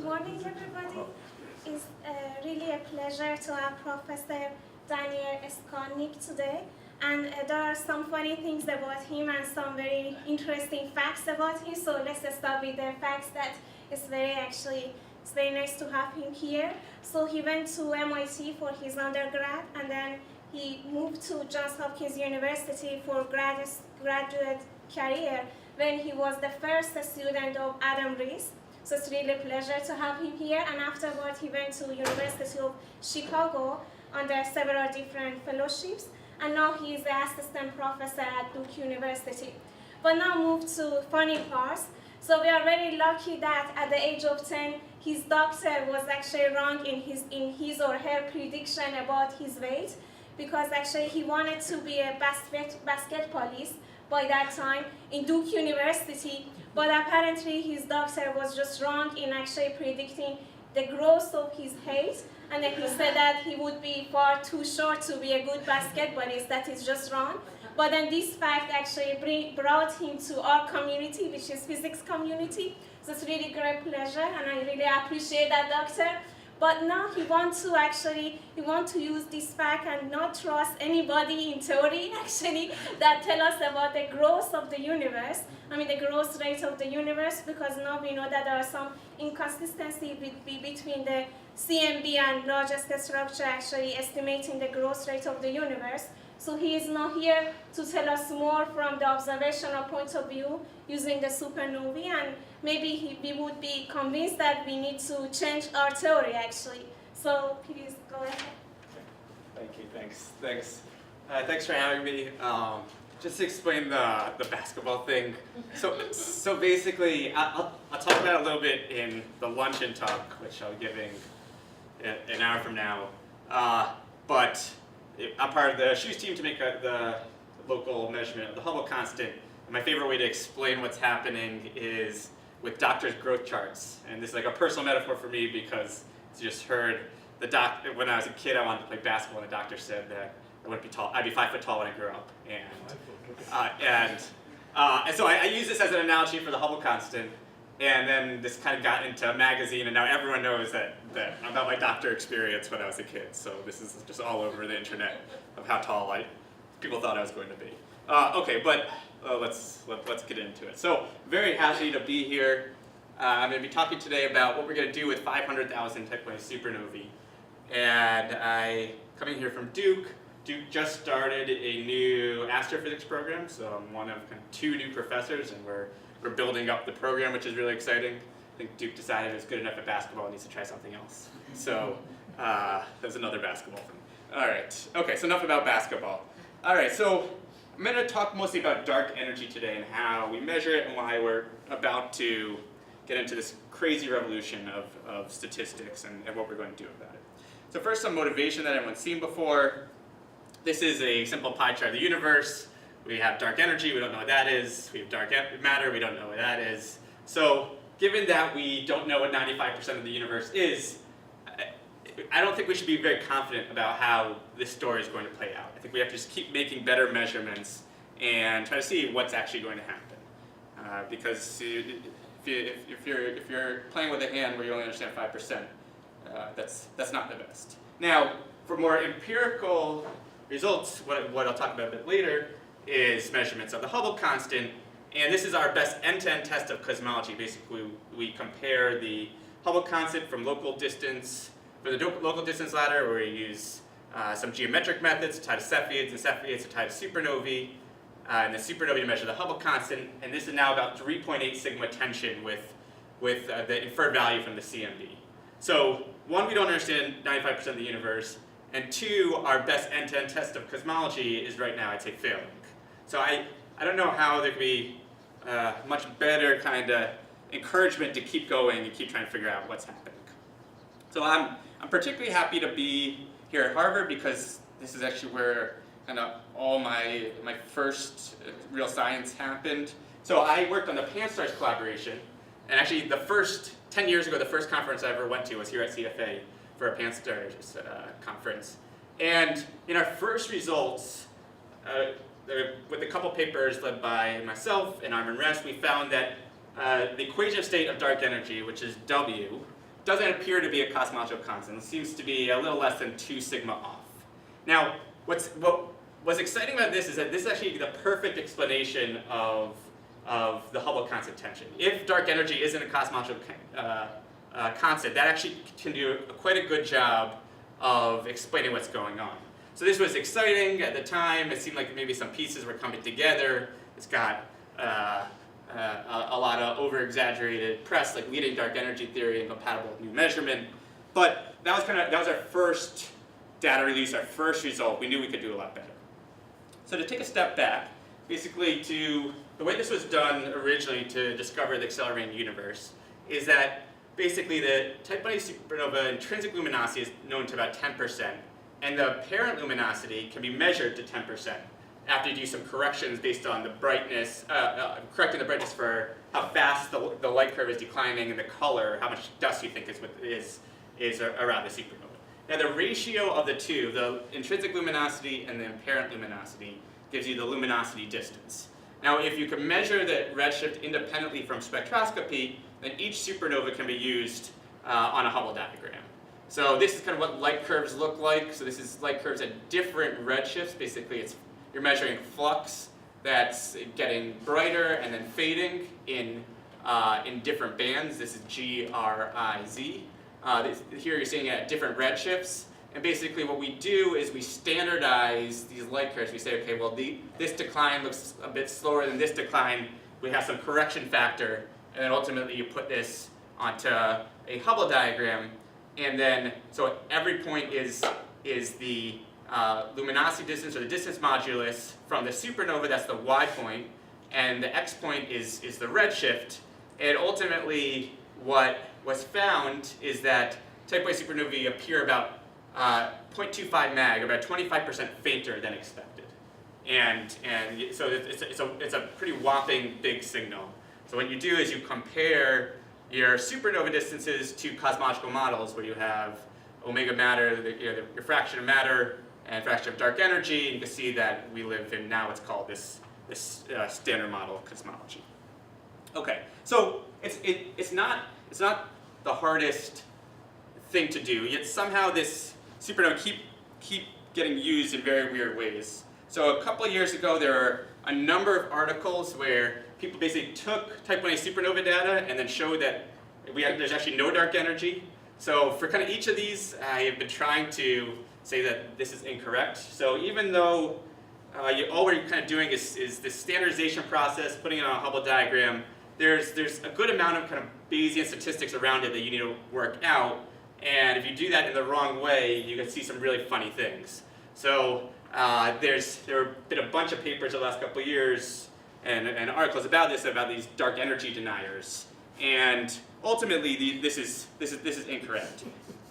Good morning, everybody. It's really a pleasure to have Professor Daniel Scolnic today. And there are some funny things about him and some very interesting facts about him. So let's start with the facts that it's very nice to have him here. So he went to MIT for his undergrad, and then he moved to Johns Hopkins University for graduate career when he was the first student of Adam Rees. So it's really a pleasure to have him here. And afterwards, he went to University of Chicago under several different fellowships. And now he is the assistant professor at Duke University. But now move to funny parts. So we are very lucky that at the age of 10, his doctor was actually wrong in his or her prediction about his weight, because actually he wanted to be a basketballist by that time in Duke University, but apparently his doctor was just wrong in actually predicting the growth of his height, and then he said that he would be far too short to be a good basketballist. That is just wrong. But then this fact actually brought him to our community, which is physics community. So it's really great pleasure, and I really appreciate that, doctor. But now he wants to use this fact and not trust anybody in theory, that tell us about the growth of the universe. The growth rate of the universe, because now we know that there are some inconsistency between the CMB and largest structure actually estimating the growth rate of the universe. So he is now here to tell us more from the observational point of view using the supernovae, and maybe we would be convinced that we need to change our theory actually. So please go ahead. Thank you, thanks. Thanks for having me. Just to explain the basketball thing. So basically, I'll talk about it a little bit in the luncheon talk, which I'll be giving an hour from now. But I'm part of the SHOES team to make the local measurement of the Hubble constant. And my favorite way to explain what's happening is with doctors' growth charts. And this is like a personal metaphor for me, because I just heard when I was a kid, I wanted to play basketball, and the doctor said that I wouldn't be tall. I'd be 5 foot tall when I grew up. And so I use this as an analogy for the Hubble constant. And then this kind of got into a magazine, and now everyone knows that about my doctor experience when I was a kid. So this is just all over the internet of how tall people thought I was going to be. Okay, but let's get into it. So very happy to be here. I'm going to be talking today about what we're going to do with 500,000 Type Ia Supernovae. And I coming here from Duke. Duke just started a new astrophysics program, so I'm one of kind of 2 new professors, and we're building up the program, which is really exciting. I think Duke decided it's good enough at basketball, it needs to try something else. So there's another basketball thing. All right, okay, so enough about basketball. All right, so I'm going to talk mostly about dark energy today and how we measure it and why we're about to get into this crazy revolution of statistics and what we're going to do about it. So first, some motivation that everyone's seen before. This is a simple pie chart of the universe. We have dark energy, we don't know what that is. We have dark matter, we don't know what that is. So given that we don't know what 95% of the universe is, I don't think we should be very confident about how this story is going to play out. I think we have to just keep making better measurements and try to see what's actually going to happen. Because if you're playing with a hand where you only understand 5%, that's not the best. Now, for more empirical results, what I'll talk about a bit later, is measurements of the Hubble constant, and this is our best end-to-end test of cosmology. Basically, we compare the Hubble constant from local distance, for the local distance ladder, where we use some geometric methods to tie to Cepheids, and Cepheids to tie to supernovae, and the supernovae to measure the Hubble constant, and this is now about 3.8 sigma tension with the inferred value from the CMB. So, 1, we don't understand 95% of the universe, and 2, our best end-to-end test of cosmology is right now, I'd say, failing. So I don't know how there could be much better kind of encouragement to keep going and keep trying to figure out what's happening. So I'm particularly happy to be here at Harvard, because this is actually where kind of all my first real science happened. So I worked on the Panstarrs collaboration, and actually 10 years ago, the first conference I ever went to was here at CFA for a Panstarrs conference. And in our first results, with a couple papers led by myself and Armin Rest, we found that the equation of state of dark energy, which is W, doesn't appear to be a cosmological constant. It seems to be a little less than 2 sigma off. Now, what's exciting about this is that this is actually the perfect explanation of the Hubble constant tension. If dark energy isn't a cosmological constant, that actually can do quite a good job of explaining what's going on. So this was exciting at the time. It seemed like maybe some pieces were coming together. It's got a lot of over-exaggerated press, like leading dark energy theory incompatible with new measurement. But that was our first data release, our first result. We knew we could do a lot better. So to take a step back, basically the way this was done originally to discover the accelerating universe is that basically the Type Ia supernova intrinsic luminosity is known to about 10%, and the apparent luminosity can be measured to 10% after you do some corrections based on the brightness, correcting the brightness for how fast the light curve is declining and the color, how much dust you think is around the supernova. Now the ratio of the two, the intrinsic luminosity and the apparent luminosity, gives you the luminosity distance. Now if you can measure the redshift independently from spectroscopy, then each supernova can be used on a Hubble diagram. So this is kind of what light curves look like. So this is light curves at different redshifts. Basically you're measuring flux that's getting brighter and then fading in different bands. This is G, R, I, Z. Here you're seeing it at different redshifts. And basically what we do is we standardize these light curves. We say, okay, well this decline looks a bit slower than this decline. We have some correction factor. And then ultimately you put this onto a Hubble diagram. And then, so at every point is the luminosity distance or the distance modulus from the supernova, that's the Y point, and the X point is the redshift. And ultimately what was found is that Type Ia supernovae appear about 0.25 mag, about 25% fainter than expected. And so it's a pretty whopping big signal. So what you do is you compare your supernova distances to cosmological models where you have omega matter, the refraction of matter, and fraction of dark energy, and you can see that we live in now what's called this standard model of cosmology. Okay, so it's not the hardest thing to do, yet somehow this supernova keep getting used in very weird ways. So a couple of years ago, there were a number of articles where people basically took Type Ia supernova data and then showed that there's actually no dark energy. So for kind of each of these, I have been trying to say that this is incorrect. So even though all we're kind of doing is this standardization process, putting it on a Hubble diagram, there's a good amount of kind of Bayesian statistics around it that you need to work out. And if you do that in the wrong way, you can see some really funny things. So there have been a bunch of papers the last couple of years and articles about this, about these dark energy deniers. And ultimately, this is incorrect.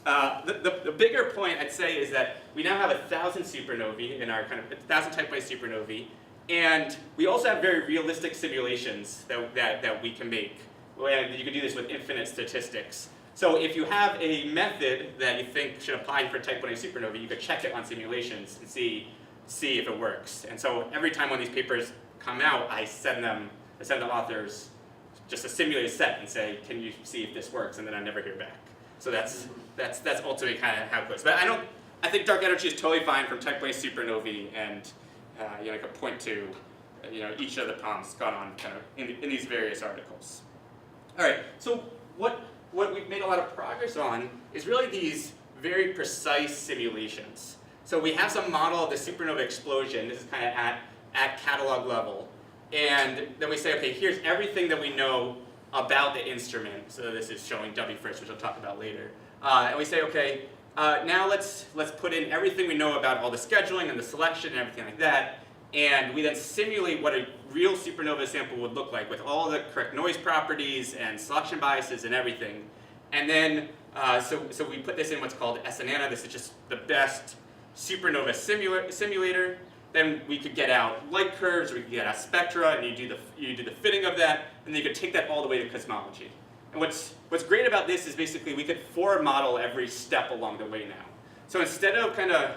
The bigger point I'd say is that we now have 1,000 supernovae in our 1,000 Type Ia supernovae, and we also have very realistic simulations that we can make. And you can do this with infinite statistics. So if you have a method that you think should apply for Type Ia supernovae, you could check it on simulations and see if it works. And so every time one of these papers come out, I send the authors just a simulated set and say, can you see if this works? And then I never hear back. So that's ultimately kind of how it goes. But I think dark energy is totally fine from Type Ia supernovae, and I could point to each of the problems gone on kind of in these various articles. All right. So what we've made a lot of progress on is really these very precise simulations. So we have some model of the supernova explosion. This is kind of at catalog level. And then we say, okay, here's everything that we know about the instrument. So this is showing W first, which I'll talk about later. And we say, okay, now let's put in everything we know about all the scheduling and the selection and everything like that. And we then simulate what a real supernova sample would look like with all the correct noise properties and selection biases and everything. And then, so we put this in what's called SNIa. This is just the best supernova simulator. Then we could get out light curves, or we could get out spectra, and you do the fitting of that, and then you could take that all the way to cosmology. And what's great about this is basically we could forward model every step along the way now. So instead of kind of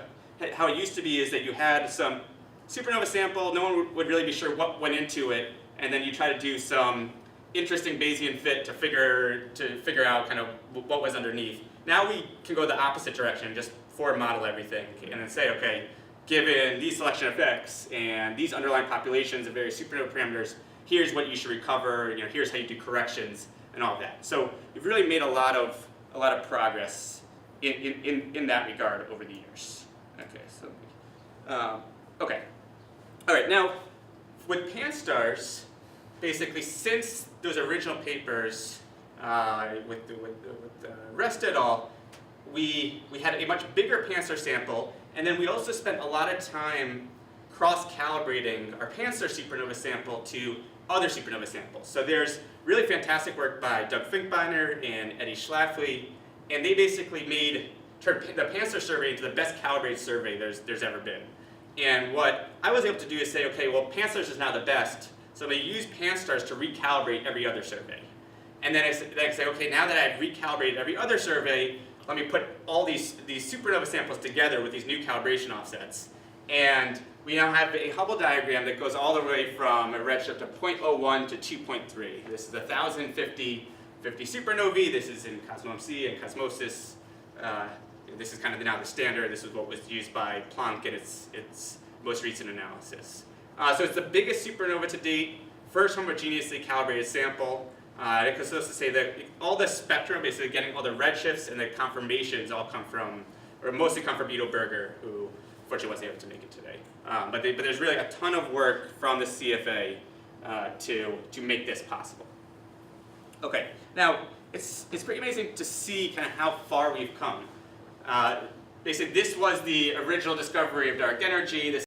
how it used to be is that you had some supernova sample, no one would really be sure what went into it, and then you try to do some interesting Bayesian fit to figure out kind of what was underneath. Now we can go the opposite direction and just forward model everything and then say, okay, given these selection effects and these underlying populations of various supernova parameters, here's what you should recover, here's how you do corrections and all of that. So we've really made a lot of progress in that regard over the years. Okay, so okay. All right, now with Panstarrs, basically since those original papers with the rest et al., we had a much bigger Panstar sample, and then we also spent a lot of time cross-calibrating our Panstar supernova sample to other supernova samples. So there's really fantastic work by Doug Finkbeiner and Eddie Schlafly, and they basically turned the Panstar survey into the best calibrated survey there's ever been. And what I was able to do is say, okay, well, Panstarrs is now the best, so I'm going to use Panstarrs to recalibrate every other survey. And then I say, okay, now that I've recalibrated every other survey, let me put all these supernova samples together with these new calibration offsets. And we now have a Hubble diagram that goes all the way from a redshift of 0.01 to 2.3. This is 1,050 supernovae. This is in Cosmos C and Cosmosis. This is kind of now the standard. This is what was used by Planck in its most recent analysis. So it's the biggest supernova to date, first homogeneously calibrated sample. It goes to say that all the spectrum, basically getting all the redshifts and the conformations all come from, or mostly come from Ido Berger, who fortunately wasn't able to make it today. But there's really a ton of work from the CFA to make this possible. Okay, now it's pretty amazing to see kind of how far we've come. Basically, this was the original discovery of dark energy. This